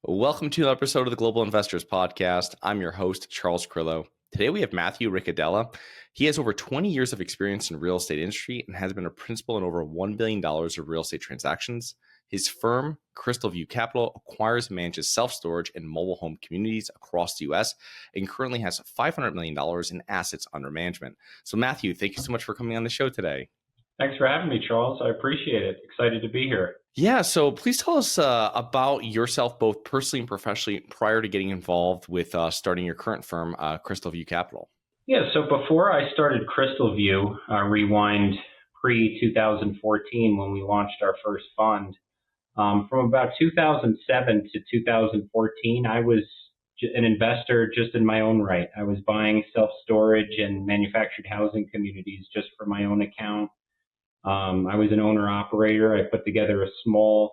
Welcome to another episode of the Global Investors Podcast. I'm your host, Charles Crillo. Today we have Matthew Ricciardella. He has over 20 years of experience in the real estate industry and has been a principal in over $1 billion of real estate transactions. His firm, Crystal View Capital, acquires and manages self-storage and mobile home communities across the U.S. and currently has $500 million in assets under management. So Matthew, thank you so much for coming on the show today. Thanks for having me, Charles. I appreciate it. Excited to be here. Yeah, so please tell us about yourself, both personally and professionally, prior to getting involved with starting your current firm, Crystal View Capital. Yeah, so before I started Crystal View, rewind pre-2014 when we launched our first fund, from about 2007 to 2014, I was an investor just in my own right. I was buying self-storage and manufactured housing communities just for my own account. I was an owner-operator. I put together a small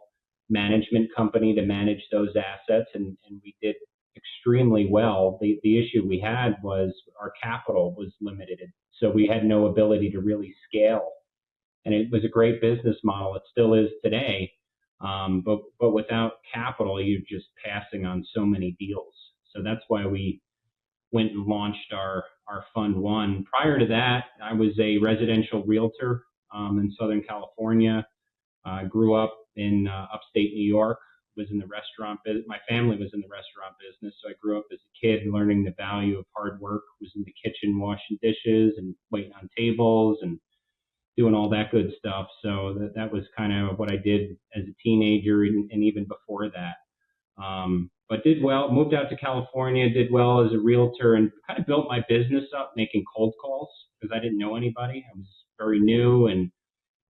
management company to manage those assets, and we did extremely well. The issue we had was our capital was limited, so we had no ability to really scale. And it was a great business model. It still is today, but without capital, you're just passing on so many deals. So that's why we went and launched our Fund One. Prior to that, I was a residential realtor in Southern California. Grew up in upstate New York, was in the restaurant business. My family was in the restaurant business, so I grew up as a kid learning the value of hard work, was in the kitchen washing dishes and waiting on tables and doing all that good stuff. So that was kind of what I did as a teenager and even before that. But did well, moved out to California, did well as a realtor and kind of built my business up making cold calls because I didn't know anybody. I was very new and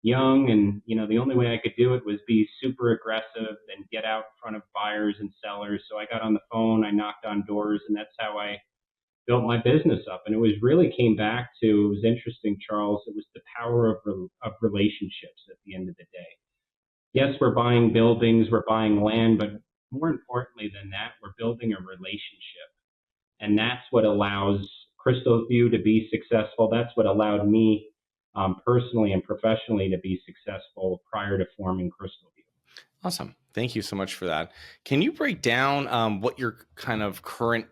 young, and the only way I could do it was be super aggressive and get out in front of buyers and sellers. So I got on the phone, I knocked on doors, and that's how I built my business up. And it was really came back to, it was interesting, Charles, it was the power of relationships at the end of the day. Yes, we're buying buildings, we're buying land, but more importantly than that, we're building a relationship. And that's what allows Crystal View to be successful. That's what allowed me personally and professionally to be successful prior to forming Crystal View. Awesome. Thank you so much for that. Can you break down what your kind of current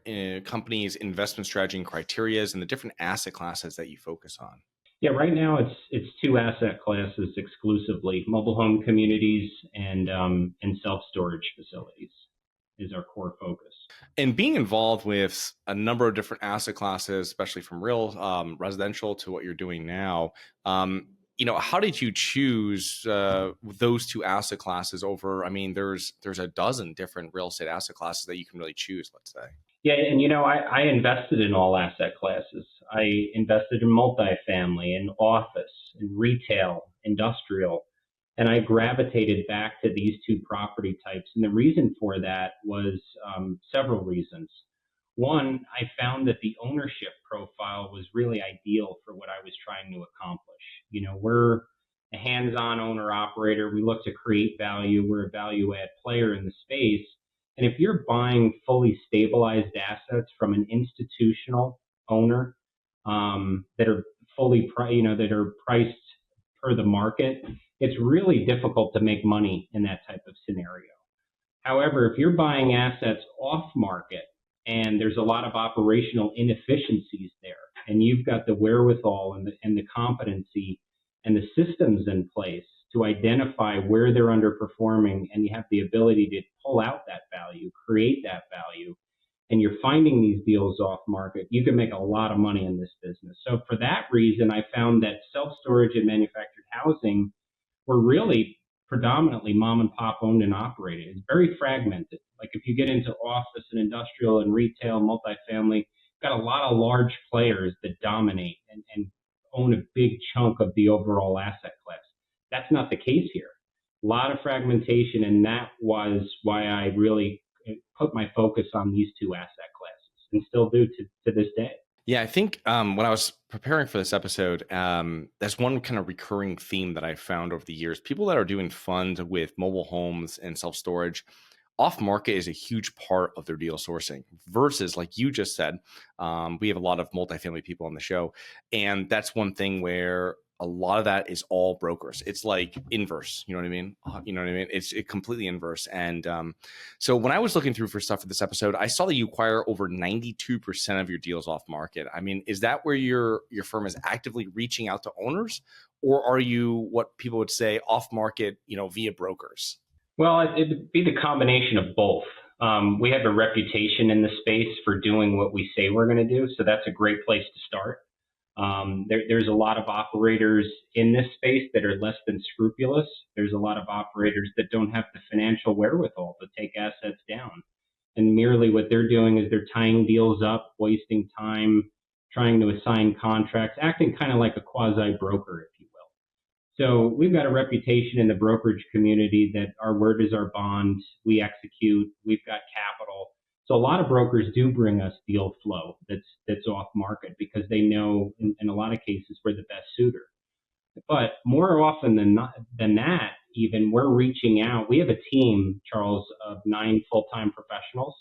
company's investment strategy and criteria is and the different asset classes that you focus on? Yeah, right now it's two asset classes exclusively: mobile home communities and self-storage facilities is our core focus. And being involved with a number of different asset classes, especially from real residential to what you're doing now, how did you choose those two asset classes over? I mean, there's a dozen different real estate asset classes that you can really choose, let's say. Yeah, and I invested in all asset classes. I invested in multifamily, in office, in retail, industrial, and I gravitated back to these two property types. And the reason for that was several reasons. One, I found that the ownership profile was really ideal for what I was trying to accomplish. We're a hands-on owner-operator. We look to create value. We're a value-add player in the space. And if you're buying fully stabilized assets from an institutional owner that are fully, that are priced per the market, it's really difficult to make money in that type of scenario. However, if you're buying assets off market and there's a lot of operational inefficiencies there, and you've got the wherewithal and the competency and the systems in place to identify where they're underperforming, and you have the ability to pull out that value, create that value, and you're finding these deals off market, you can make a lot of money in this business. So for that reason, I found that self-storage and manufactured housing were really predominantly mom and pop owned and operated. It's very fragmented. Like if you get into office and industrial and retail, multifamily, got a lot of large players that dominate and own a big chunk of the overall asset class. That's not the case here. A lot of fragmentation, and that was why I really put my focus on these two asset classes and still do to this day. Yeah, I think when I was preparing for this episode, there's one kind of recurring theme that I found over the years. People that are doing funds with mobile homes and self-storage, off market is a huge part of their deal sourcing versus, like you just said, we have a lot of multifamily people on the show. And that's one thing where a lot of that is all brokers. It's like inverse. You know what I mean? It's completely inverse. And so when I was looking through for stuff for this episode, I saw that you acquire over 92% of your deals off market. I mean, is that where your firm is actively reaching out to owners, or are you what people would say off market, via brokers? Well, it'd be the combination of both. We have a reputation in the space for doing what we say we're going to do, so that's a great place to start. There's a lot of operators in this space that are less than scrupulous. There's a lot of operators that don't have the financial wherewithal to take assets down. And merely what they're doing is they're tying deals up, wasting time, trying to assign contracts, acting kind of like a quasi broker, if you will. So we've got a reputation in the brokerage community that our word is our bond. We execute. We've got capital. So a lot of brokers do bring us deal flow that's off market because they know in a lot of cases we're the best suitor. But more often than that, even we're reaching out. We have a team, Charles, of 9 full-time professionals,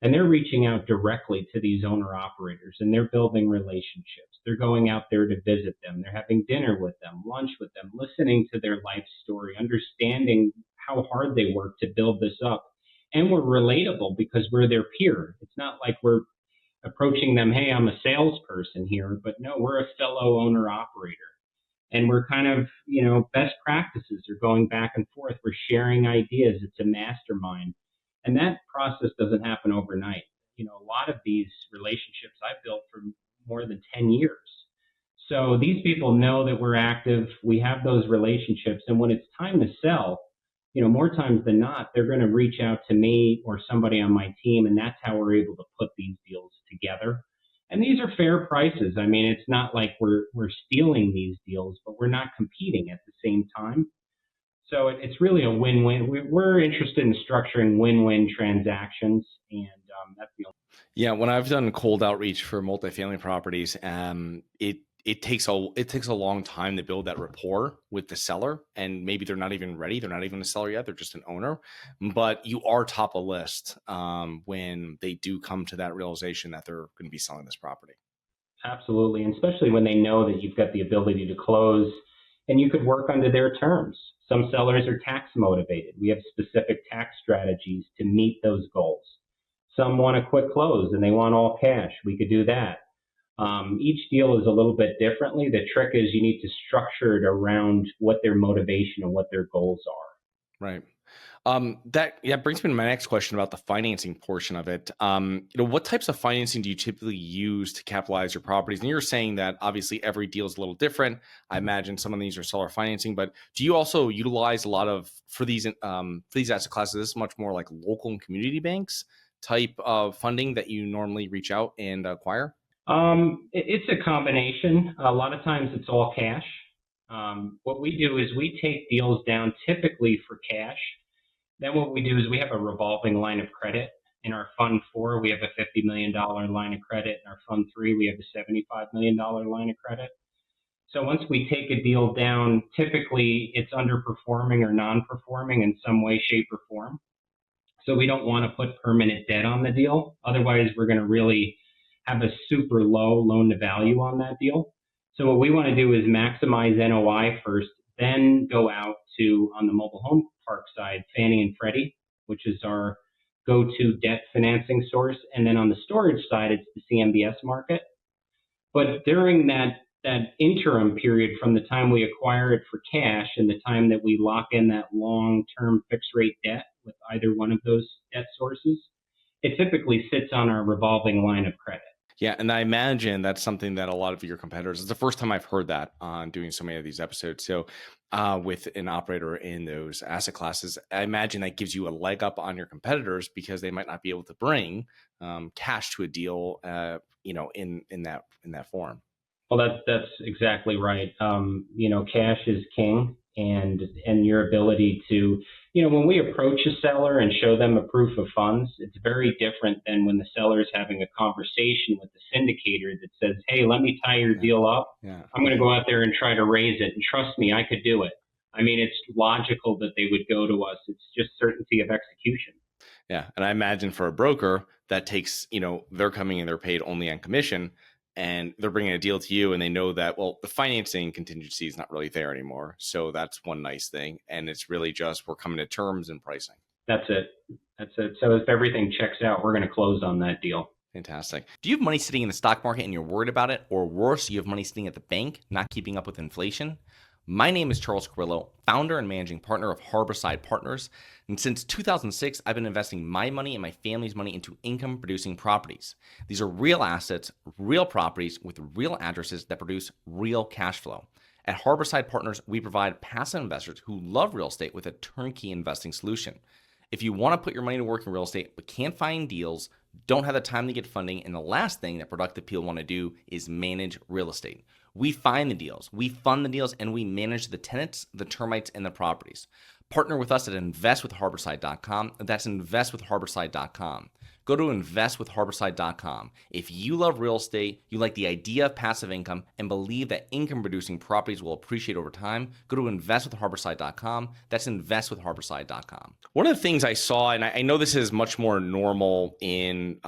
and they're reaching out directly to these owner operators and they're building relationships. They're going out there to visit them. They're having dinner with them, lunch with them, listening to their life story, understanding how hard they work to build this up. And we're relatable because we're their peer. It's not like we're approaching them, hey, I'm a salesperson here, but no, we're a fellow owner operator. And we're kind of, best practices are going back and forth. We're sharing ideas. It's a mastermind. And that process doesn't happen overnight. A lot of these relationships I've built for more than 10 years. So these people know that we're active. We have those relationships. And when it's time to sell, more times than not, they're going to reach out to me or somebody on my team. And that's how we're able to put these deals together. And these are fair prices. I mean, it's not like we're stealing these deals, but we're not competing at the same time. So it's really a win-win. We're interested in structuring win-win transactions, and that's the only. Yeah, when I've done cold outreach for multifamily properties, it takes a long time to build that rapport with the seller, and maybe they're not even ready. They're not even a seller yet. They're just an owner, but you are top of list when they do come to that realization that they're going to be selling this property. Absolutely, and especially when they know that you've got the ability to close, and you could work under their terms. Some sellers are tax motivated. We have specific tax strategies to meet those goals. Some want a quick close and they want all cash. We could do that. Each deal is a little bit differently. The trick is you need to structure it around what their motivation and what their goals are. Right. That brings me to my next question about the financing portion of it. What types of financing do you typically use to capitalize your properties? And you're saying that obviously every deal is a little different. I imagine some of these are seller financing, but do you also utilize a lot of for these asset classes? This is much more like local and community banks type of funding that you normally reach out and acquire? It's a combination. A lot of times it's all cash. What we do is we take deals down typically for cash. Then what we do is we have a revolving line of credit. In our Fund 4, we have a $50 million line of credit. In our Fund 3, we have a $75 million line of credit. So once we take a deal down, typically it's underperforming or non-performing in some way, shape, or form. So we don't want to put permanent debt on the deal. Otherwise, we're going to really have a super low loan to value on that deal. So what we want to do is maximize NOI first, then go out to, on the mobile home park side, Fannie and Freddie, which is our go-to debt financing source. And then on the storage side, it's the CMBS market. But during that interim period from the time we acquire it for cash and the time that we lock in that long-term fixed rate debt with either one of those debt sources, it typically sits on our revolving line of credit. Yeah, and I imagine that's something that a lot of your competitors, it's the first time I've heard that on doing so many of these episodes. So with an operator in those asset classes, I imagine that gives you a leg up on your competitors because they might not be able to bring cash to a deal, in that form. Well, that's exactly right. Cash is king, and your ability to, when we approach a seller and show them a proof of funds, it's very different than when the seller is having a conversation with the syndicator that says, hey, let me tie your deal up. Yeah. I'm going to go out there and try to raise it. And trust me, I could do it. I mean, it's logical that they would go to us. It's just certainty of execution. Yeah. And I imagine for a broker that takes, they're coming and they're paid only on commission. and they're bringing a deal to you, and they know that, well, the financing contingency is not really there anymore. So that's one nice thing. And it's really just we're coming to terms and pricing. That's it. That's it. So if everything checks out, we're going to close on that deal. Fantastic. Do you have money sitting in the stock market and you're worried about it? Or worse, you have money sitting at the bank, not keeping up with inflation? My name is Charles Carrillo, founder and managing partner of Harborside Partners. And since 2006, I've been investing my money and my family's money into income-producing properties. These are real assets, real properties with real addresses that produce real cash flow. At Harborside Partners, we provide passive investors who love real estate with a turnkey investing solution. If you want to put your money to work in real estate but can't find deals, don't have the time to get funding, and the last thing that productive people want to do is manage real estate. We find the deals, we fund the deals, and we manage the tenants, the termites, and the properties. Partner with us at investwithharborside.com. That's investwithharborside.com. Go to investwithharborside.com. If you love real estate, you like the idea of passive income, and believe that income-producing properties will appreciate over time, go to investwithharborside.com. That's investwithharborside.com. One of the things I saw, and I know this is much more normal in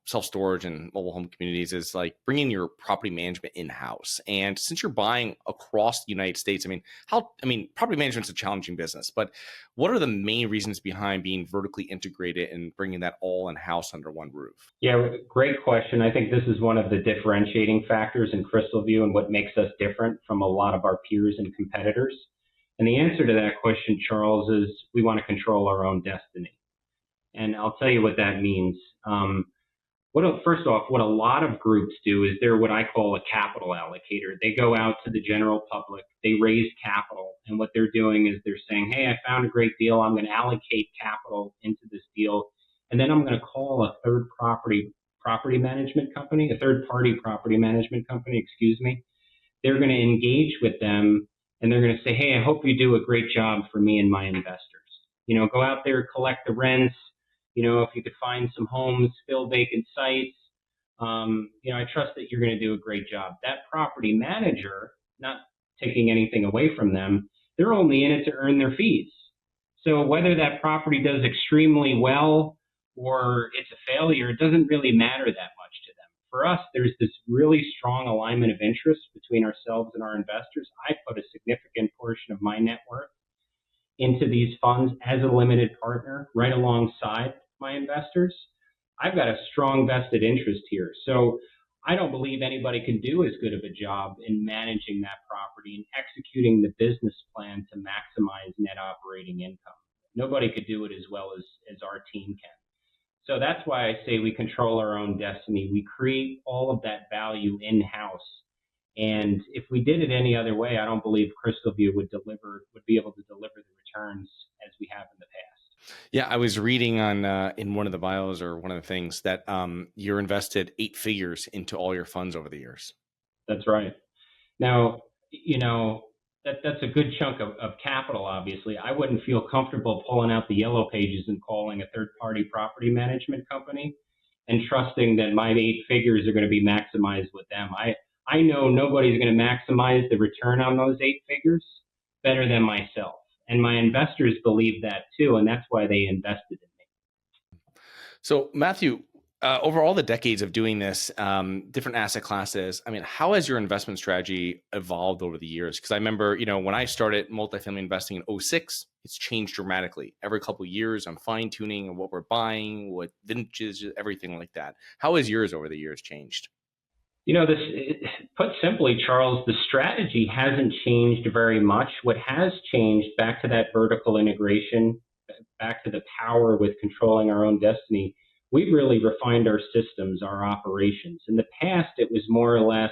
self-storage and mobile home communities, is like bringing your property management in-house. And since you're buying across the United States, property management is a challenging business, but what are the main reasons behind being vertically integrated and bringing that all in-house under one roof? Yeah, great question. I think this is one of the differentiating factors in Crystal View and what makes us different from a lot of our peers and competitors. And the answer to that question, Charles, is we want to control our own destiny. And I'll tell you what that means. First off, what a lot of groups do is they're what I call a capital allocator. They go out to the general public, they raise capital, and what they're doing is they're saying, hey, I found a great deal, I'm going to allocate capital into this deal, and then I'm going to call a third-party property management company, excuse me. They're going to engage with them, and they're going to say, hey, I hope you do a great job for me and my investors. Go out there, collect the rents. If you could find some homes, fill vacant sites, I trust that you're going to do a great job. That property manager, not taking anything away from them, they're only in it to earn their fees. So whether that property does extremely well or it's a failure, it doesn't really matter that much to them. For us, there's this really strong alignment of interest between ourselves and our investors. I put a significant portion of my net worth into these funds as a limited partner right alongside my investors. I've got a strong vested interest here. So I don't believe anybody can do as good of a job in managing that property and executing the business plan to maximize net operating income. Nobody could do it as well as our team can. So that's why I say we control our own destiny. We create all of that value in-house. And if we did it any other way, I don't believe Crystal View would be able to deliver the returns as we have in the past. Yeah, I was reading on in one of the bios or one of the things that you're invested 8 figures into all your funds over the years. That's right. Now, that's a good chunk of capital, obviously. I wouldn't feel comfortable pulling out the yellow pages and calling a third-party property management company and trusting that my 8 figures are going to be maximized with them. I know nobody's going to maximize the return on those 8 figures better than myself. And my investors believe that too, and that's why they invested in me. So, Matthew, over all the decades of doing this, different asset classes, how has your investment strategy evolved over the years? Because I remember, when I started multifamily investing in 2006, it's changed dramatically. Every couple of years, I'm fine-tuning what we're buying, what vintages, everything like that. How has yours over the years changed? Put simply, Charles, the strategy hasn't changed very much. What has changed, back to that vertical integration, back to the power with controlling our own destiny, we've really refined our systems, our operations. In the past, it was more or less,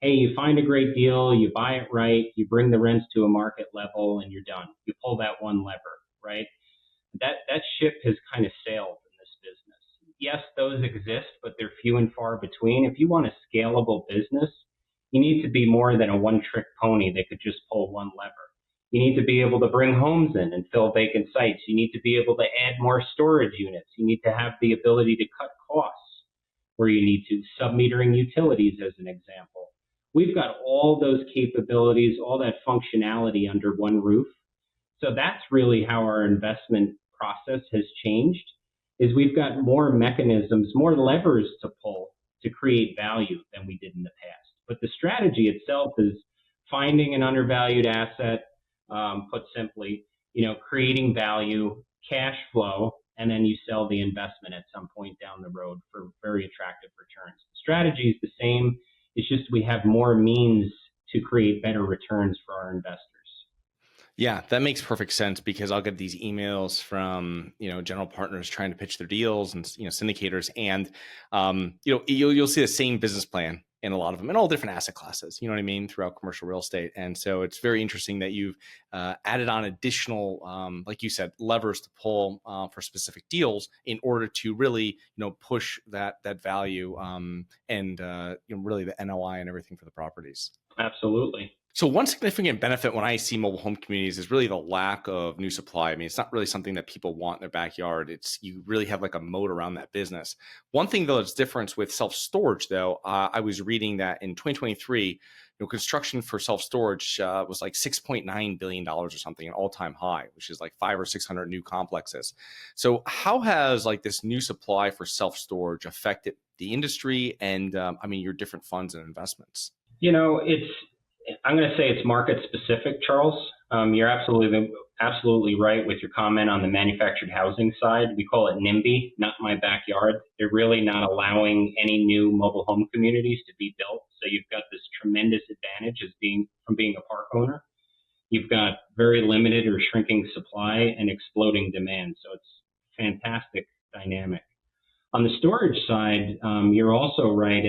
hey, you find a great deal, you buy it right, you bring the rents to a market level, and you're done. You pull that one lever, right? That ship has kind of sailed in this business. Yes, those exist, but they're few and far between. If you want a scalable business, you need to be more than a one-trick pony that could just pull one lever. You need to be able to bring homes in and fill vacant sites. You need to be able to add more storage units. You need to have the ability to cut costs where you need to, sub-metering utilities as an example. We've got all those capabilities, all that functionality under one roof. So that's really how our investment process has changed, is we've got more mechanisms, more levers to pull to create value than we did in the past. But the strategy itself is finding an undervalued asset, put simply, creating value, cash flow, and then you sell the investment at some point down the road for very attractive returns. The strategy is the same. It's just we have more means to create better returns for our investors. Yeah, that makes perfect sense because I'll get these emails from, general partners trying to pitch their deals and, syndicators. And, you'll see the same business plan in a lot of them in all different asset classes, you know what I mean, throughout commercial real estate. And so it's very interesting that you've added on additional, like you said, levers to pull for specific deals in order to really, push that value and really the NOI and everything for the properties. Absolutely. So one significant benefit when I see mobile home communities is really the lack of new supply. I mean, it's not really something that people want in their backyard. You really have like a moat around that business. One thing though that's different with self-storage though, I was reading that in 2023, construction for self-storage was like $6.9 billion or something, an all-time high, which is like 500 or 600 new complexes. So how has like this new supply for self-storage affected the industry and your different funds and investments? I'm going to say it's market specific, Charles. You're absolutely right with your comment on the manufactured housing side. We call it NIMBY, not my backyard. They're really not allowing any new mobile home communities to be built. So you've got this tremendous advantage from being a park owner. You've got very limited or shrinking supply and exploding demand. So it's fantastic dynamic. On the storage side, you're also right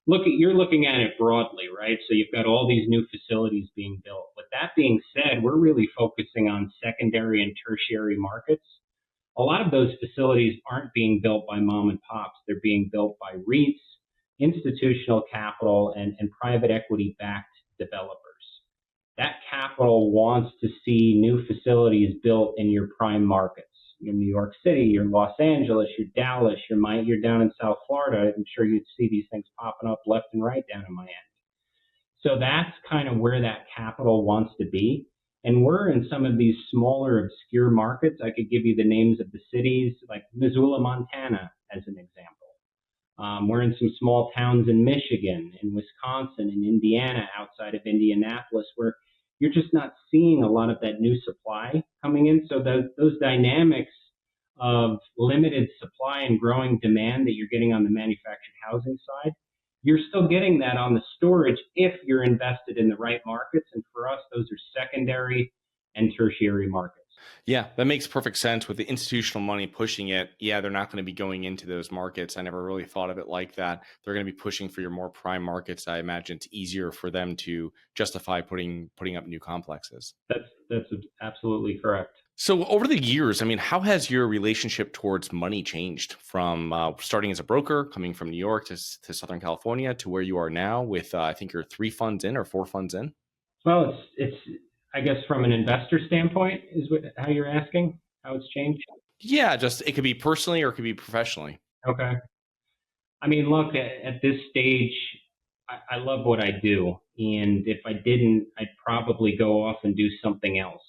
you're looking at it broadly, right? So you've got all these new facilities being built. With that being said, we're really focusing on secondary and tertiary markets. A lot of those facilities aren't being built by mom and pops. They're being built by REITs, institutional capital, and private equity-backed developers. That capital wants to see new facilities built in your prime markets. Your New York City, your Los Angeles, your Dallas, you're down in South Florida. I'm sure you'd see these things popping up left and right down in my end. So that's kind of where that capital wants to be. And we're in some of these smaller, obscure markets. I could give you the names of the cities, like Missoula, Montana, as an example. We're in some small towns in Michigan, in Wisconsin, in Indiana, outside of Indianapolis, where you're just not seeing a lot of that new supply coming in. So those dynamics of limited supply and growing demand that you're getting on the manufactured housing side, you're still getting that on the storage if you're invested in the right markets. And for us, those are secondary and tertiary markets. Yeah, that makes perfect sense with the institutional money pushing it. Yeah, they're not going to be going into those markets. I never really thought of it like that. They're going to be pushing for your more prime markets. I imagine it's easier for them to justify putting up new complexes. That's absolutely correct. So over the years, how has your relationship towards money changed from starting as a broker, coming from New York to Southern California to where you are now with, I think you're 3 funds in or 4 funds in? Well, it's I guess from an investor standpoint is how you're asking, how it's changed? Yeah, just it could be personally or it could be professionally. Okay. Look, at this stage, I love what I do. And if I didn't, I'd probably go off and do something else,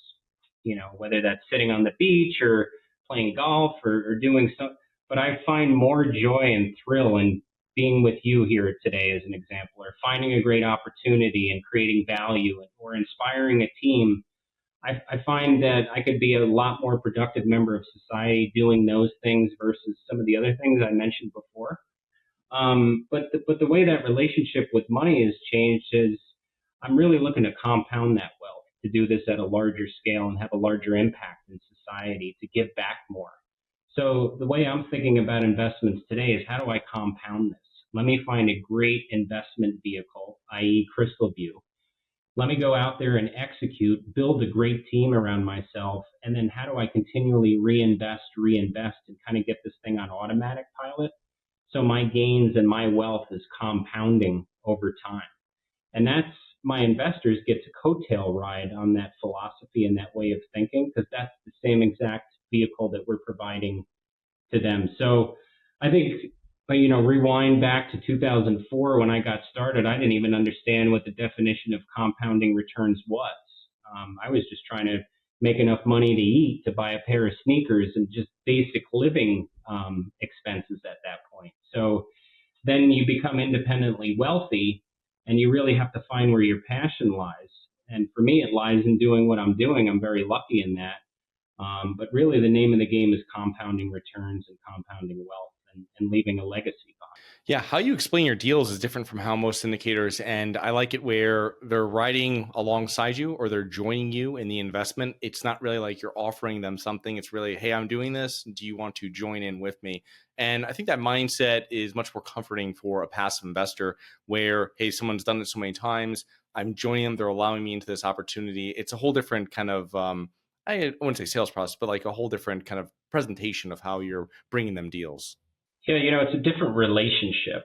whether that's sitting on the beach or playing golf or doing something. But I find more joy and thrill in being with you here today as an example, or finding a great opportunity and creating value or inspiring a team. I find that I could be a lot more productive member of society doing those things versus some of the other things I mentioned before. But the way that relationship with money has changed is I'm really looking to compound that wealth, to do this at a larger scale and have a larger impact in society, to give back more. So the way I'm thinking about investments today is how do I compound this? Let me find a great investment vehicle, i.e. Crystal View. Let me go out there and execute, build a great team around myself, and then how do I continually reinvest, and kind of get this thing on automatic pilot so my gains and my wealth is compounding over time. And that's my investors get to coattail ride on that philosophy and that way of thinking, because that's the same exact vehicle that we're providing to them. So I think, rewind back to 2004 when I got started, I didn't even understand what the definition of compounding returns was. I was just trying to make enough money to eat, to buy a pair of sneakers, and just basic living expenses at that point. So then you become independently wealthy, and you really have to find where your passion lies. And for me, it lies in doing what I'm doing. I'm very lucky in that. But really, the name of the game is compounding returns and compounding wealth and leaving a legacy behind. Yeah, how you explain your deals is different from how most syndicators, and I like it where they're riding alongside you or they're joining you in the investment. It's not really like you're offering them something. It's really, hey, I'm doing this. Do you want to join in with me? And I think that mindset is much more comforting for a passive investor where, hey, someone's done it so many times. I'm joining them. They're allowing me into this opportunity. It's a whole different kind of, I wouldn't say sales process, but like a whole different kind of presentation of how you're bringing them deals. Yeah, it's a different relationship.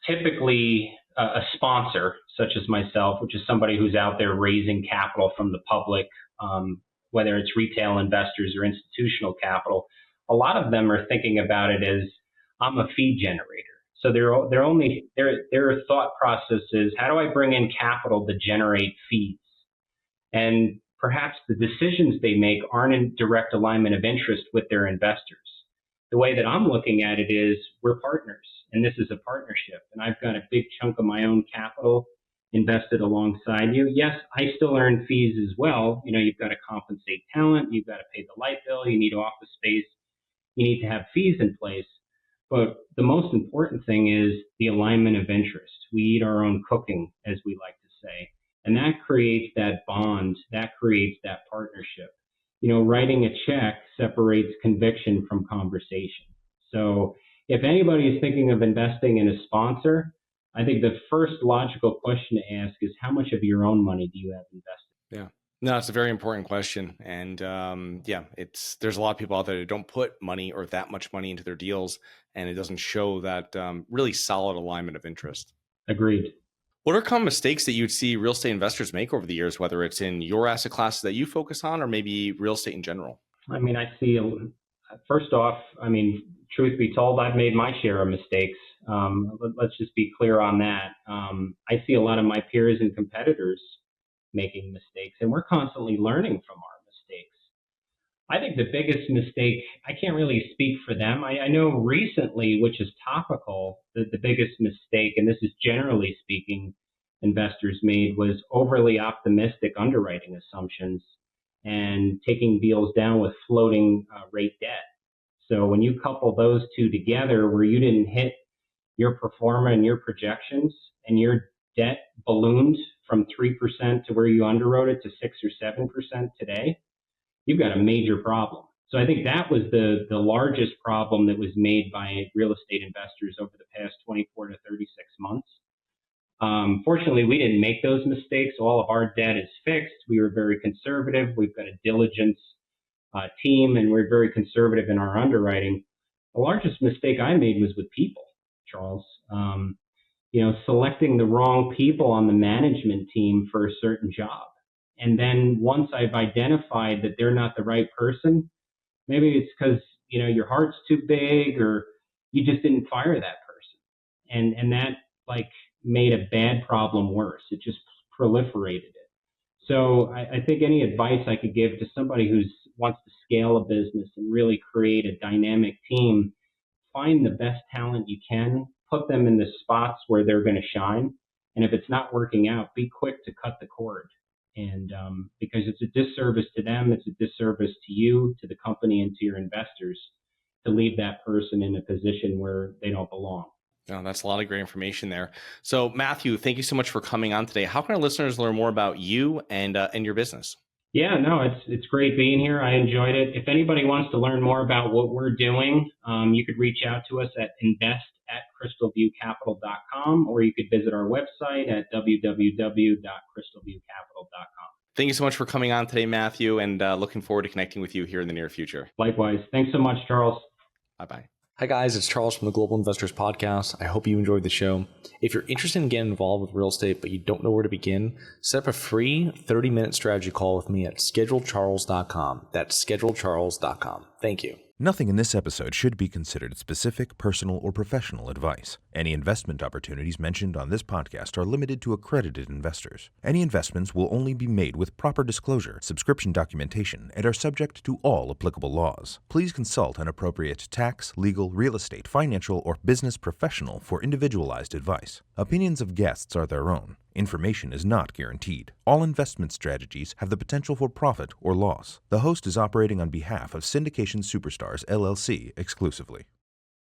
Typically a sponsor such as myself, which is somebody who's out there raising capital from the public, whether it's retail investors or institutional capital, a lot of them are thinking about it as I'm a fee generator. So their thought process is, how do I bring in capital to generate fees? And perhaps the decisions they make aren't in direct alignment of interest with their investors. The way that I'm looking at it is we're partners, and this is a partnership, and I've got a big chunk of my own capital invested alongside you. Yes, I still earn fees as well. You've got to compensate talent, you've got to pay the light bill, you need office space, you need to have fees in place. But the most important thing is the alignment of interest. We eat our own cooking, as we like to say, and that creates that bond, that creates that partnership. Writing a check separates conviction from conversation. So if anybody is thinking of investing in a sponsor, I think the first logical question to ask is, how much of your own money do you have invested? Yeah. No, it's a very important question. And there's a lot of people out there that don't put money or that much money into their deals, and it doesn't show that really solid alignment of interest. Agreed. What are common mistakes that you'd see real estate investors make over the years, whether it's in your asset classes that you focus on or maybe real estate in general? I see, first off, truth be told, I've made my share of mistakes. Let's just be clear on that. I see a lot of my peers and competitors making mistakes, and we're constantly learning from our mistakes. I think the biggest mistake, I can't really speak for them. I know recently, which is topical, that the biggest mistake, and this is generally speaking, investors made, was overly optimistic underwriting assumptions and taking deals down with floating rate debt. So when you couple those two together, where you didn't hit your pro forma and your projections, and your debt ballooned from 3% to where you underwrote it to 6 or 7% today, you've got a major problem. So I think that was the largest problem that was made by real estate investors over the past 24 to 36 months. Fortunately, we didn't make those mistakes. All of our debt is fixed. We were very conservative. We've got a diligence team, and we're very conservative in our underwriting. The largest mistake I made was with people, Charles. Selecting the wrong people on the management team for a certain job. And then once I've identified that they're not the right person, maybe it's because, your heart's too big, or you just didn't fire that person. And that made a bad problem worse. It just proliferated it. So I think any advice I could give to somebody who wants to scale a business and really create a dynamic team, find the best talent you can, put them in the spots where they're going to shine. And if it's not working out, be quick to cut the cord. And because it's a disservice to them, it's a disservice to you, to the company, and to your investors to leave that person in a position where they don't belong. Oh, that's a lot of great information there. So Matthew, thank you so much for coming on today. How can our listeners learn more about you and your business? Yeah, no, it's great being here. I enjoyed it. If anybody wants to learn more about what we're doing, you could reach out to us at invest@crystalviewcapital.com, or you could visit our website at www.crystalviewcapital.com. Thank you so much for coming on today, Matthew, and looking forward to connecting with you here in the near future. Likewise. Thanks so much, Charles. Bye-bye. Hi guys, it's Charles from the Global Investors Podcast. I hope you enjoyed the show. If you're interested in getting involved with real estate but you don't know where to begin, set up a free 30-minute strategy call with me at schedulecharles.com. That's schedulecharles.com. Thank you. Nothing in this episode should be considered specific, personal, or professional advice. Any investment opportunities mentioned on this podcast are limited to accredited investors. Any investments will only be made with proper disclosure, subscription documentation, and are subject to all applicable laws. Please consult an appropriate tax, legal, real estate, financial, or business professional for individualized advice. Opinions of guests are their own. Information is not guaranteed. All investment strategies have the potential for profit or loss. The host is operating on behalf of Syndication Superstars LLC exclusively.